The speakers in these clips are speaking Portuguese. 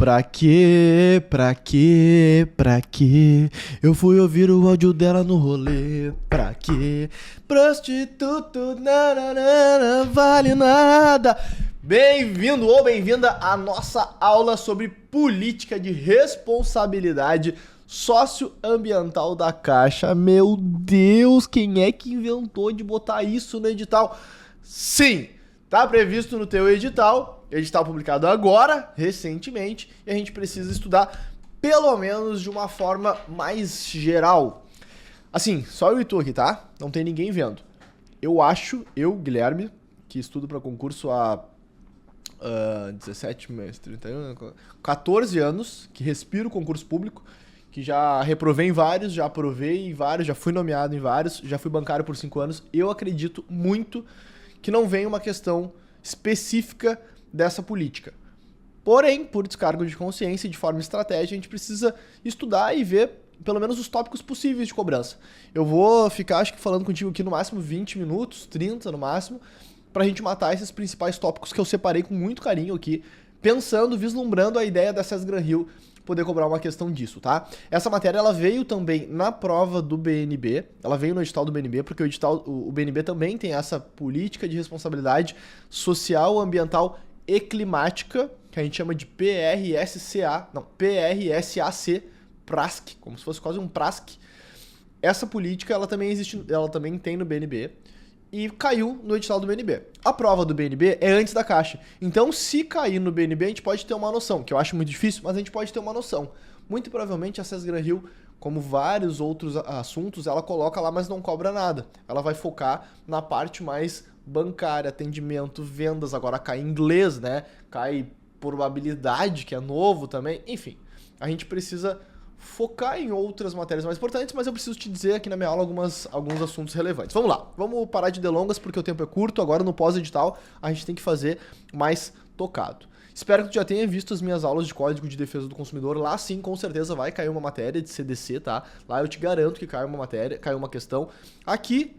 Pra quê? Pra quê? Pra quê? Eu fui ouvir o áudio dela no rolê. Pra quê? Prostituto, nananana, vale nada. Bem-vindo ou bem-vinda à nossa aula sobre política de responsabilidade socioambiental da Caixa. Meu Deus, quem é que inventou de botar isso no edital? Sim, tá previsto no teu edital publicado agora, recentemente, e a gente precisa estudar pelo menos de uma forma mais geral. Assim, só eu e tu aqui, tá? Não tem ninguém vendo. Eu, Guilherme, que estudo para concurso há 17 meses, 31, 14 anos, que respiro concurso público, que já reprovei em vários, já aprovei em vários, já fui nomeado em vários, já fui bancário por 5 anos. Eu acredito muito que não vem uma questão específica dessa política. Porém, por descargo de consciência e de forma estratégica, a gente precisa estudar e ver pelo menos os tópicos possíveis de cobrança. Eu vou ficar, acho que falando contigo aqui no máximo 20 minutos, 30 no máximo, pra gente matar esses principais tópicos que eu separei com muito carinho aqui, pensando, vislumbrando a ideia da SESGranRio poder cobrar uma questão disso, tá? Essa matéria, ela veio também na prova do BNB, ela veio no edital do BNB, porque o BNB também tem essa política de responsabilidade social, ambiental e climática, que a gente chama de PRSAC, PRASC, como se fosse quase um PRASC. Essa política, ela também existe, ela também tem no BNB, e caiu no edital do BNB. A prova do BNB é antes da Caixa. Então, se cair no BNB, a gente pode ter uma noção, que eu acho muito difícil, mas a gente pode ter uma noção. Muito provavelmente a SESGranRio, como vários outros assuntos, ela coloca lá, mas não cobra nada. Ela vai focar na parte mais bancária, atendimento, vendas, agora cai inglês, né? Cai probabilidade, que é novo também. Enfim, a gente precisa focar em outras matérias mais importantes, mas eu preciso te dizer aqui na minha aula alguns assuntos relevantes. Vamos lá, vamos parar de delongas porque o tempo é curto, agora no pós-edital a gente tem que fazer mais tocado. Espero que tu já tenha visto as minhas aulas de Código de Defesa do Consumidor, lá sim com certeza vai cair uma matéria de CDC, tá? Lá eu te garanto que cai uma matéria, cai uma questão. Aqui,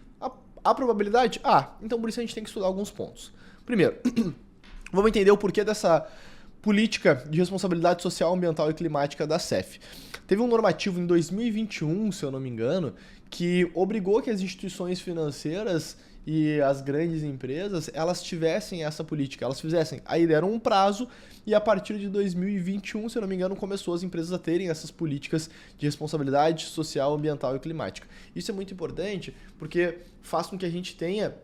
a probabilidade? Então por isso a gente tem que estudar alguns pontos. Primeiro, vamos entender o porquê dessa política de responsabilidade social, ambiental e climática da SEF. Teve um normativo em 2021, se eu não me engano, que obrigou que as instituições financeiras e as grandes empresas, elas tivessem essa política, elas fizessem. Aí deram um prazo e a partir de 2021, se eu não me engano, começou as empresas a terem essas políticas de responsabilidade social, ambiental e climática. Isso é muito importante porque faz com que a gente tenha,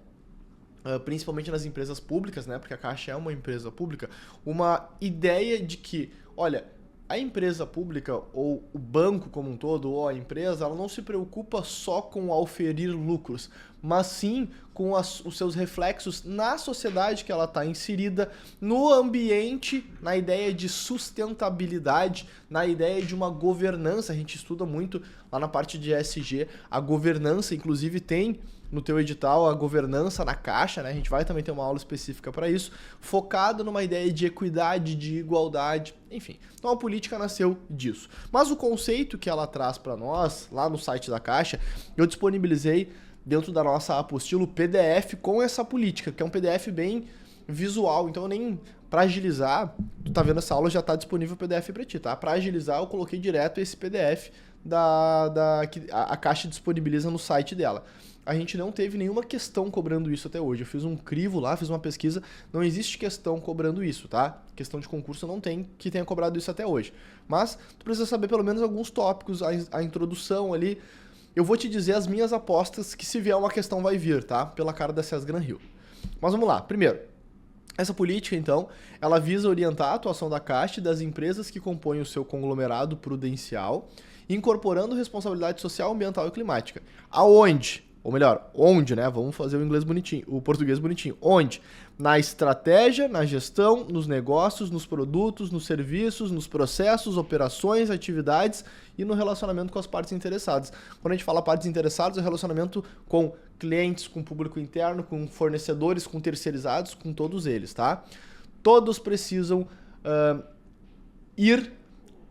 principalmente nas empresas públicas, né, porque a Caixa é uma empresa pública, uma ideia de que, olha, a empresa pública ou o banco como um todo, ou a empresa, ela não se preocupa só com auferir lucros, mas sim com os seus reflexos na sociedade que ela está inserida, no ambiente, na ideia de sustentabilidade, na ideia de uma governança. A gente estuda muito lá na parte de ESG, a governança, inclusive tem no teu edital a governança na Caixa, né? A gente vai também ter uma aula específica para isso, focado numa ideia de equidade, de igualdade, enfim. Então a política nasceu disso. Mas o conceito que ela traz para nós, lá no site da Caixa, eu disponibilizei dentro da nossa apostila PDF com essa política, que é um PDF bem visual, então nem para agilizar, tu tá vendo essa aula, já tá disponível o PDF para ti, tá? Para agilizar, eu coloquei direto esse PDF que a Caixa disponibiliza no site dela. A gente não teve nenhuma questão cobrando isso até hoje. Eu fiz um crivo lá, fiz uma pesquisa, não existe questão cobrando isso, tá? Questão de concurso não tem que tenha cobrado isso até hoje. Mas tu precisa saber pelo menos alguns tópicos, a introdução ali. Eu vou te dizer as minhas apostas que se vier uma questão vai vir, tá? Pela cara da SESGranRio. Mas vamos lá. Primeiro, essa política, então, ela visa orientar a atuação da Caixa e das empresas que compõem o seu conglomerado prudencial, incorporando responsabilidade social, ambiental e climática. Aonde? Ou melhor, onde, né? Vamos fazer o inglês bonitinho, o português bonitinho. Onde? Na estratégia, na gestão, nos negócios, nos produtos, nos serviços, nos processos, operações, atividades e no relacionamento com as partes interessadas. Quando a gente fala partes interessadas, é o relacionamento com clientes, com público interno, com fornecedores, com terceirizados, com todos eles, tá? Todos precisam ir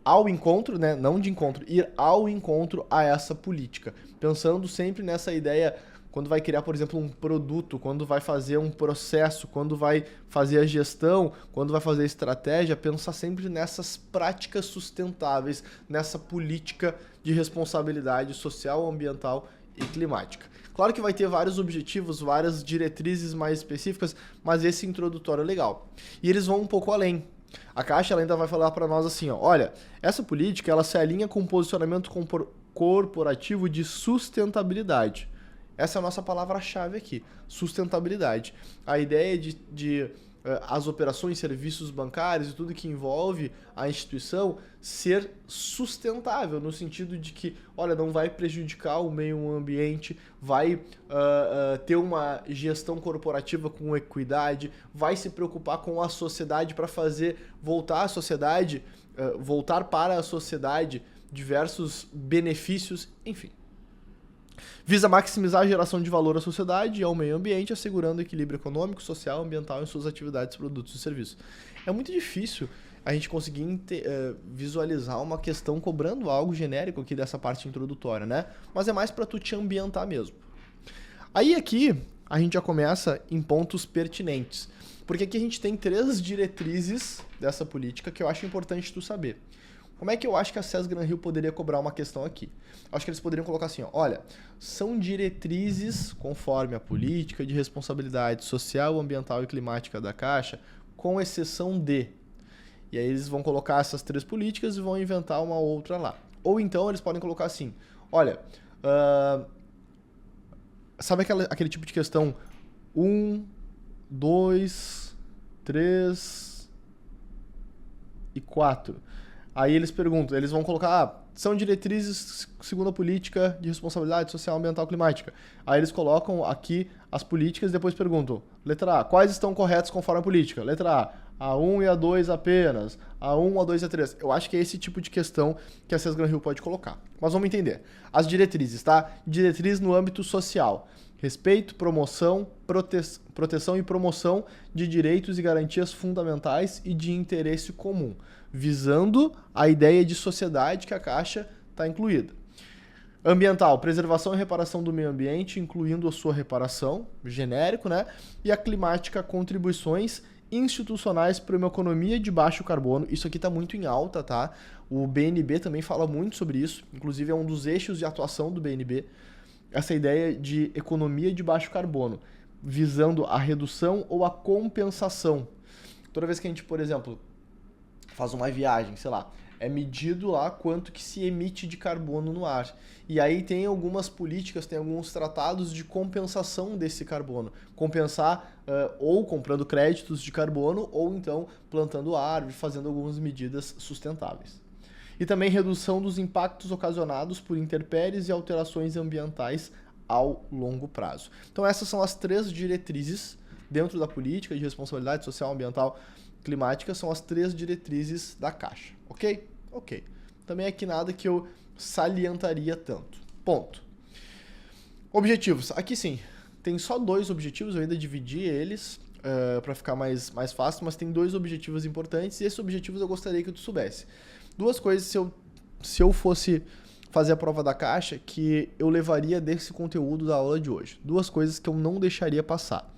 ao encontro, né? Não de encontro, ir ao encontro a essa política. Pensando sempre nessa ideia quando vai criar, por exemplo, um produto, quando vai fazer um processo, quando vai fazer a gestão, quando vai fazer a estratégia, pensar sempre nessas práticas sustentáveis, nessa política de responsabilidade social, ambiental e climática. Claro que vai ter vários objetivos, várias diretrizes mais específicas, mas esse introdutório é legal. E eles vão um pouco além. A Caixa ela ainda vai falar para nós assim, ó, olha, essa política ela se alinha com o posicionamento corporativo de sustentabilidade. Essa é a nossa palavra-chave aqui, sustentabilidade. A ideia de as operações, serviços bancários e tudo que envolve a instituição ser sustentável, no sentido de que, olha, não vai prejudicar o meio ambiente, vai ter uma gestão corporativa com equidade, vai se preocupar com a sociedade para fazer voltar a sociedade, voltar para a sociedade diversos benefícios, enfim. Visa maximizar a geração de valor à sociedade e ao meio ambiente, assegurando equilíbrio econômico, social e ambiental em suas atividades, produtos e serviços. É muito difícil a gente conseguir visualizar uma questão cobrando algo genérico aqui dessa parte introdutória, né? Mas é mais para tu te ambientar mesmo. Aí aqui a gente já começa em pontos pertinentes, porque aqui a gente tem 3 diretrizes dessa política que eu acho importante tu saber. Como é que eu acho que a SES Granrio poderia cobrar uma questão aqui? Acho que eles poderiam colocar assim, ó, olha, são diretrizes conforme a política de responsabilidade social, ambiental e climática da Caixa, com exceção de... E aí eles vão colocar essas 3 políticas e vão inventar uma outra lá. Ou então eles podem colocar assim, olha, sabe aquele tipo de questão 1, 2, 3 e 4... Aí eles perguntam, eles vão colocar, são diretrizes segundo a política de responsabilidade social, ambiental e climática. Aí eles colocam aqui as políticas e depois perguntam, letra A, quais estão corretos conforme a política? Letra A, A1 e A2 apenas, A1, A2 e A3. Eu acho que é esse tipo de questão que a SES Granrio pode colocar. Mas vamos entender. As diretrizes, tá? Diretriz no âmbito social. Respeito, promoção, proteção e promoção de direitos e garantias fundamentais e de interesse comum, visando a ideia de sociedade que a Caixa está incluída. Ambiental, preservação e reparação do meio ambiente, incluindo a sua reparação, genérico, né? E a climática, contribuições institucionais para uma economia de baixo carbono. Isso aqui está muito em alta, tá? O BNB também fala muito sobre isso, inclusive é um dos eixos de atuação do BNB, essa ideia de economia de baixo carbono, visando a redução ou a compensação. Toda vez que a gente, por exemplo, faz uma viagem, sei lá, é medido lá quanto que se emite de carbono no ar. E aí tem algumas políticas, tem alguns tratados de compensação desse carbono. Compensar ou comprando créditos de carbono ou então plantando árvore, fazendo algumas medidas sustentáveis. E também redução dos impactos ocasionados por intempéries e alterações ambientais ao longo prazo. Então essas são as 3 diretrizes dentro da política de responsabilidade social, ambiental, climática, são as 3 diretrizes da Caixa, ok? Ok. Também aqui nada que eu salientaria tanto. Ponto. Objetivos. Aqui sim, tem só 2 objetivos, eu ainda dividi eles para ficar mais fácil, mas tem 2 objetivos importantes e esses objetivos eu gostaria que tu soubesse. 2 coisas, se eu fosse fazer a prova da Caixa, que eu levaria desse conteúdo da aula de hoje. 2 coisas que eu não deixaria passar.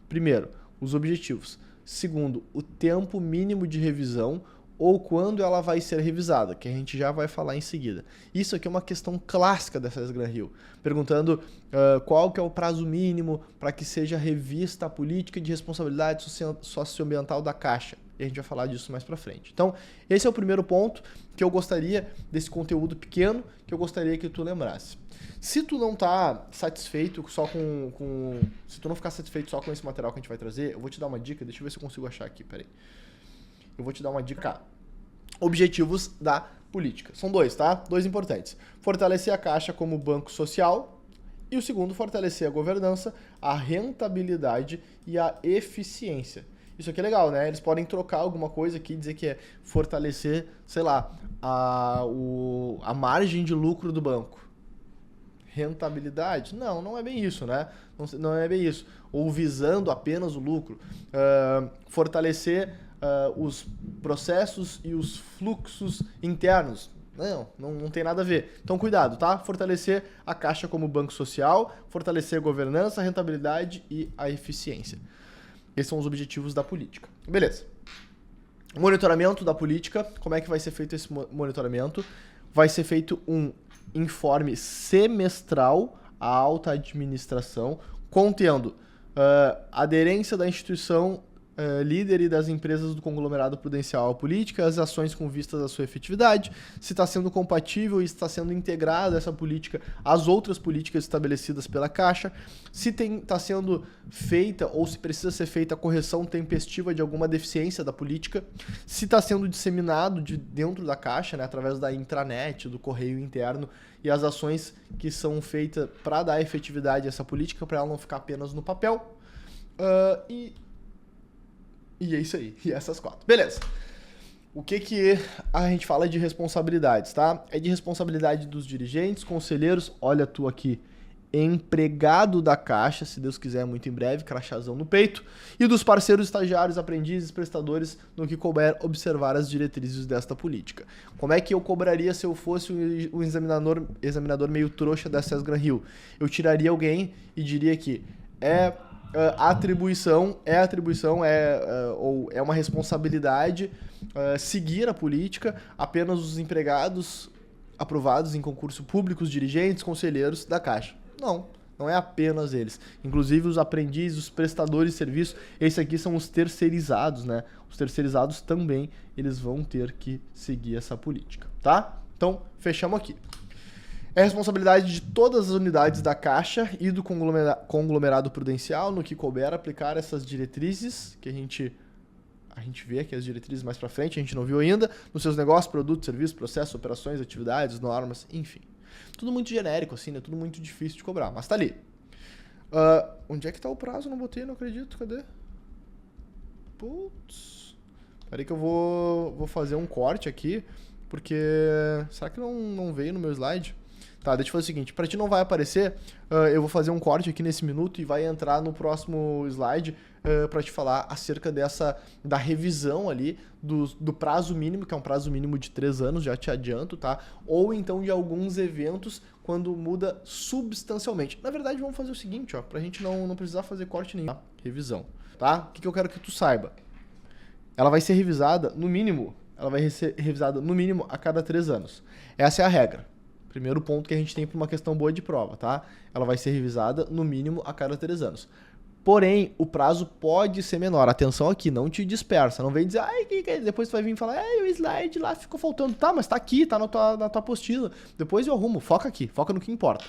Primeiro, os objetivos. Segundo, o tempo mínimo de revisão ou quando ela vai ser revisada, que a gente já vai falar em seguida. Isso aqui é uma questão clássica da SES Granrio, perguntando qual que é o prazo mínimo para que seja revista a política de responsabilidade socioambiental da Caixa. E a gente vai falar disso mais para frente. Então, esse é o primeiro ponto que eu gostaria, desse conteúdo pequeno, que eu gostaria que tu lembrasse. Se tu não tá satisfeito só se tu não ficar satisfeito só com esse material que a gente vai trazer, eu vou te dar uma dica, deixa eu ver se eu consigo achar aqui, peraí. Eu vou te dar uma dica. Objetivos da política. São 2, tá? 2 importantes. Fortalecer a Caixa como banco social e o segundo, fortalecer a governança, a rentabilidade e a eficiência. Isso aqui é legal, né? Eles podem trocar alguma coisa aqui, dizer que é fortalecer, sei lá, a margem de lucro do banco. Rentabilidade? Não, não é bem isso, né? Não é bem isso. Ou visando apenas o lucro. Fortalecer os processos e os fluxos internos. Não tem nada a ver. Então, cuidado, tá? Fortalecer a Caixa como banco social, fortalecer a governança, a rentabilidade e a eficiência. Esses são os objetivos da política. Beleza. Monitoramento da política. Como é que vai ser feito esse monitoramento? Vai ser feito um informe semestral à alta administração, contendo aderência da instituição líder e das empresas do conglomerado prudencial à política, as ações com vistas à sua efetividade, se está sendo compatível e está sendo integrada essa política às outras políticas estabelecidas pela Caixa, se está sendo feita ou se precisa ser feita a correção tempestiva de alguma deficiência da política, se está sendo disseminado dentro da Caixa, né, através da intranet, do correio interno, e as ações que são feitas para dar efetividade a essa política, para ela não ficar apenas no papel. E é isso aí. E essas 4. Beleza. O que a gente fala de responsabilidades, tá? É de responsabilidade dos dirigentes, conselheiros, olha tu aqui, empregado da Caixa, se Deus quiser, muito em breve, crachazão no peito, e dos parceiros, estagiários, aprendizes, prestadores, no que couber observar as diretrizes desta política. Como é que eu cobraria se eu fosse um examinador meio trouxa da SES Gran Rio? Eu tiraria alguém e diria que a atribuição ou é uma responsabilidade seguir a política apenas os empregados aprovados em concurso público, os dirigentes, conselheiros da Caixa. Não é apenas eles. Inclusive os aprendizes, os prestadores de serviço, esses aqui são os terceirizados, né? Os terceirizados também, eles vão ter que seguir essa política, tá? Então, fechamos aqui. É responsabilidade de todas as unidades da Caixa e do conglomerado prudencial, no que couber aplicar essas diretrizes, que a gente vê aqui as diretrizes mais para frente, a gente não viu ainda, nos seus negócios, produtos, serviços, processos, operações, atividades, normas, enfim. Tudo muito genérico, assim, né? Tudo muito difícil de cobrar, mas tá ali. Onde é que tá o prazo? Não botei, não acredito. Cadê? Putz. Peraí que eu vou fazer um corte aqui, porque... Será que não veio no meu slide? Tá, deixa eu fazer o seguinte, pra ti não vai aparecer, eu vou fazer um corte aqui nesse minuto e vai entrar no próximo slide pra te falar acerca da revisão ali do prazo mínimo, que é um prazo mínimo de 3 anos, já te adianto, tá? Ou então de alguns eventos quando muda substancialmente. Na verdade, vamos fazer o seguinte, ó, pra gente não precisar fazer corte nenhum, tá? Revisão, tá? O que eu quero que tu saiba? Ela vai ser revisada no mínimo, a cada 3 anos. Essa é a regra. Primeiro ponto que a gente tem para uma questão boa de prova, tá? Ela vai ser revisada no mínimo a cada 3 anos. Porém, o prazo pode ser menor. Atenção aqui, não te dispersa. Não vem dizer, depois tu vai vir e falar, o slide lá ficou faltando. Tá, mas tá aqui, tá na tua apostila. Depois eu arrumo, foca aqui, foca no que importa.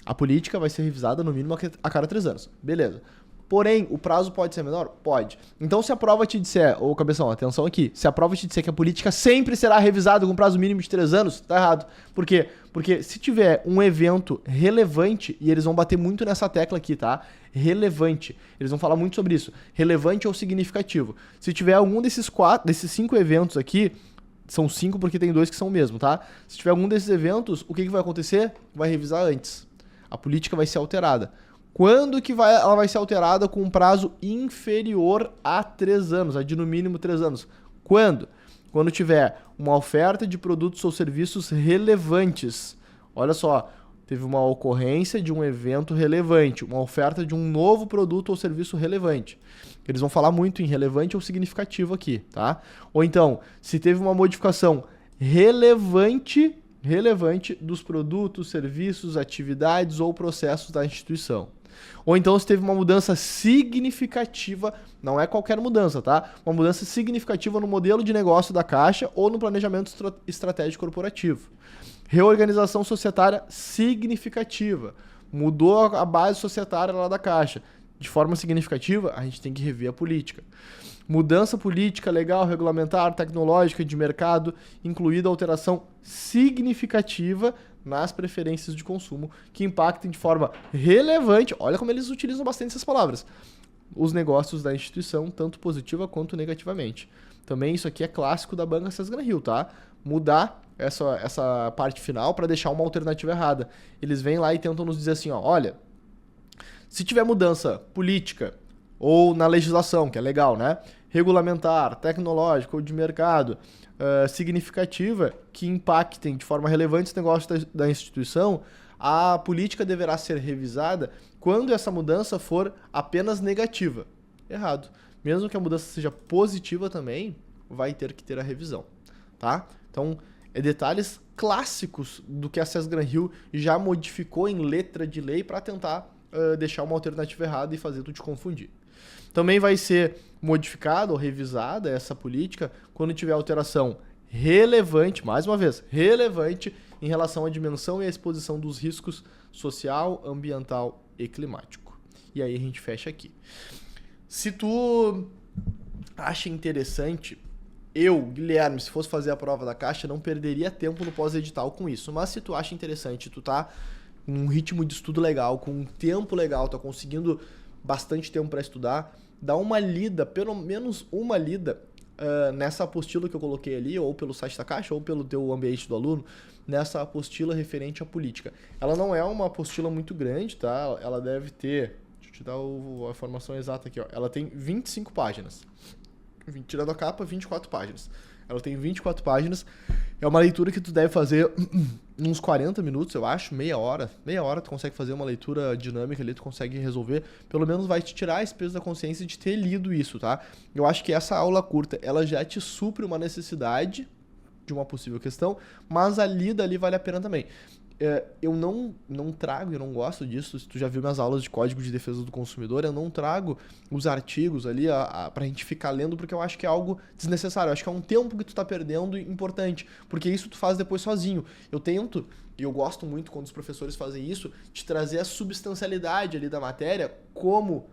A política vai ser revisada no mínimo a cada 3 anos. Beleza. Porém, o prazo pode ser menor? Pode. Então, se a prova te disser, cabeção, atenção aqui, se a prova te disser que a política sempre será revisada com prazo mínimo de 3 anos, tá errado. Por quê? Porque se tiver um evento relevante, e eles vão bater muito nessa tecla aqui, tá? Relevante. Eles vão falar muito sobre isso. Relevante ou significativo. Se tiver algum desses 5 eventos aqui, são 5 porque tem 2 que são o mesmo, tá? Se tiver algum desses eventos, o que vai acontecer? Vai revisar antes. A política vai ser alterada. Quando que ela vai ser alterada com um prazo inferior a 3 anos, a de no mínimo 3 anos? Quando? Quando tiver uma oferta de produtos ou serviços relevantes. Olha só, teve uma ocorrência de um evento relevante, uma oferta de um novo produto ou serviço relevante. Eles vão falar muito em relevante ou significativo aqui, tá? Ou então, se teve uma modificação relevante dos produtos, serviços, atividades ou processos da instituição. Ou então se teve uma mudança significativa, não é qualquer mudança, tá? Uma mudança significativa no modelo de negócio da Caixa ou no planejamento estratégico corporativo. Reorganização societária significativa. Mudou a base societária lá da Caixa. De forma significativa, a gente tem que rever a política. Mudança política, legal, regulamentar, tecnológica, de mercado, incluída alteração significativa nas preferências de consumo, que impactem de forma relevante, olha como eles utilizam bastante essas palavras, os negócios da instituição, tanto positiva quanto negativamente. Também isso aqui é clássico da banca SES Gran Rio, tá? Mudar essa parte final para deixar uma alternativa errada. Eles vêm lá e tentam nos dizer assim, ó, olha, se tiver mudança política ou na legislação, que é legal, né? Regulamentar, tecnológica ou de mercado, significativa que impactem de forma relevante os negócios da instituição, a política deverá ser revisada quando essa mudança for apenas negativa. Errado. Mesmo que a mudança seja positiva também, vai ter que ter a revisão, tá? Então, detalhes clássicos do que a Cesgran-Hill já modificou em letra de lei para tentar deixar uma alternativa errada e fazer tu te confundir. Também vai ser modificada ou revisada essa política quando tiver alteração relevante, mais uma vez, relevante em relação à dimensão e à exposição dos riscos social, ambiental e climático. E aí a gente fecha aqui. Se tu acha interessante, eu, Guilherme, se fosse fazer a prova da Caixa, não perderia tempo no pós-edital com isso. Mas se tu acha interessante, tu tá com um ritmo de estudo legal, com um tempo legal, tá conseguindo bastante tempo para estudar, dá uma lida, pelo menos uma lida, nessa apostila que eu coloquei ali, ou pelo site da Caixa, ou pelo teu ambiente do aluno, nessa apostila referente à política. Ela não é uma apostila muito grande, tá? Ela deve ter, deixa eu te dar a informação exata aqui, ó. Ela tem 25 páginas. Tirando a capa, 24 páginas. Ela tem 24 páginas. É uma leitura que tu deve fazer uns 40 minutos, eu acho, meia hora. Meia hora tu consegue fazer uma leitura dinâmica ali, tu consegue resolver. Pelo menos vai te tirar esse peso da consciência de ter lido isso, tá? Eu acho que essa aula curta, ela já te supre uma necessidade de uma possível questão, mas a lida ali vale a pena também. Eu não trago, eu não gosto disso. Se tu já viu minhas aulas de Código de Defesa do Consumidor, eu não trago os artigos ali pra gente ficar lendo, porque eu acho que é algo desnecessário. Eu acho que é um tempo que tu tá perdendo importante, porque isso tu faz depois sozinho. Eu tento, e eu gosto muito quando os professores fazem isso, de trazer a substancialidade ali da matéria, como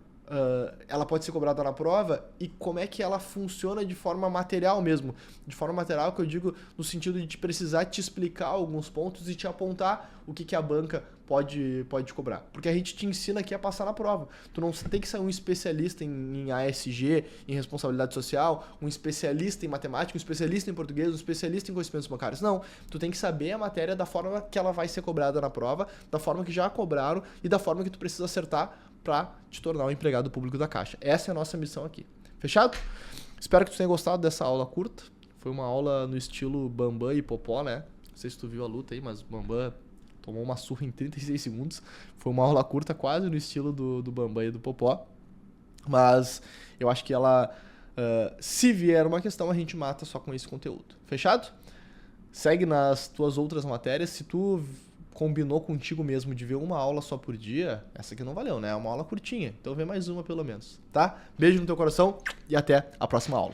ela pode ser cobrada na prova e como é que ela funciona de forma material mesmo. De forma material que eu digo no sentido de precisar te explicar alguns pontos e te apontar o que a banca pode cobrar. Porque a gente te ensina aqui a passar na prova. Tu não tem que ser um especialista em ASG, em responsabilidade social, um especialista em matemática, um especialista em português, um especialista em conhecimentos bancários. Não. Tu tem que saber a matéria da forma que ela vai ser cobrada na prova, da forma que já cobraram e da forma que tu precisa acertar para te tornar um empregado público da Caixa. Essa é a nossa missão aqui. Fechado? Espero que tu tenha gostado dessa aula curta. Foi uma aula no estilo Bambam e Popó, né? Não sei se tu viu a luta aí, mas o Bambam tomou uma surra em 36 segundos. Foi uma aula curta, quase no estilo do Bambam e do Popó. Mas eu acho que ela, se vier uma questão, a gente mata só com esse conteúdo. Fechado? Segue nas tuas outras matérias. Se tu combinou contigo mesmo de ver uma aula só por dia, essa aqui não valeu, né? É uma aula curtinha. Então vê mais uma pelo menos, tá? Beijo no teu coração e até a próxima aula.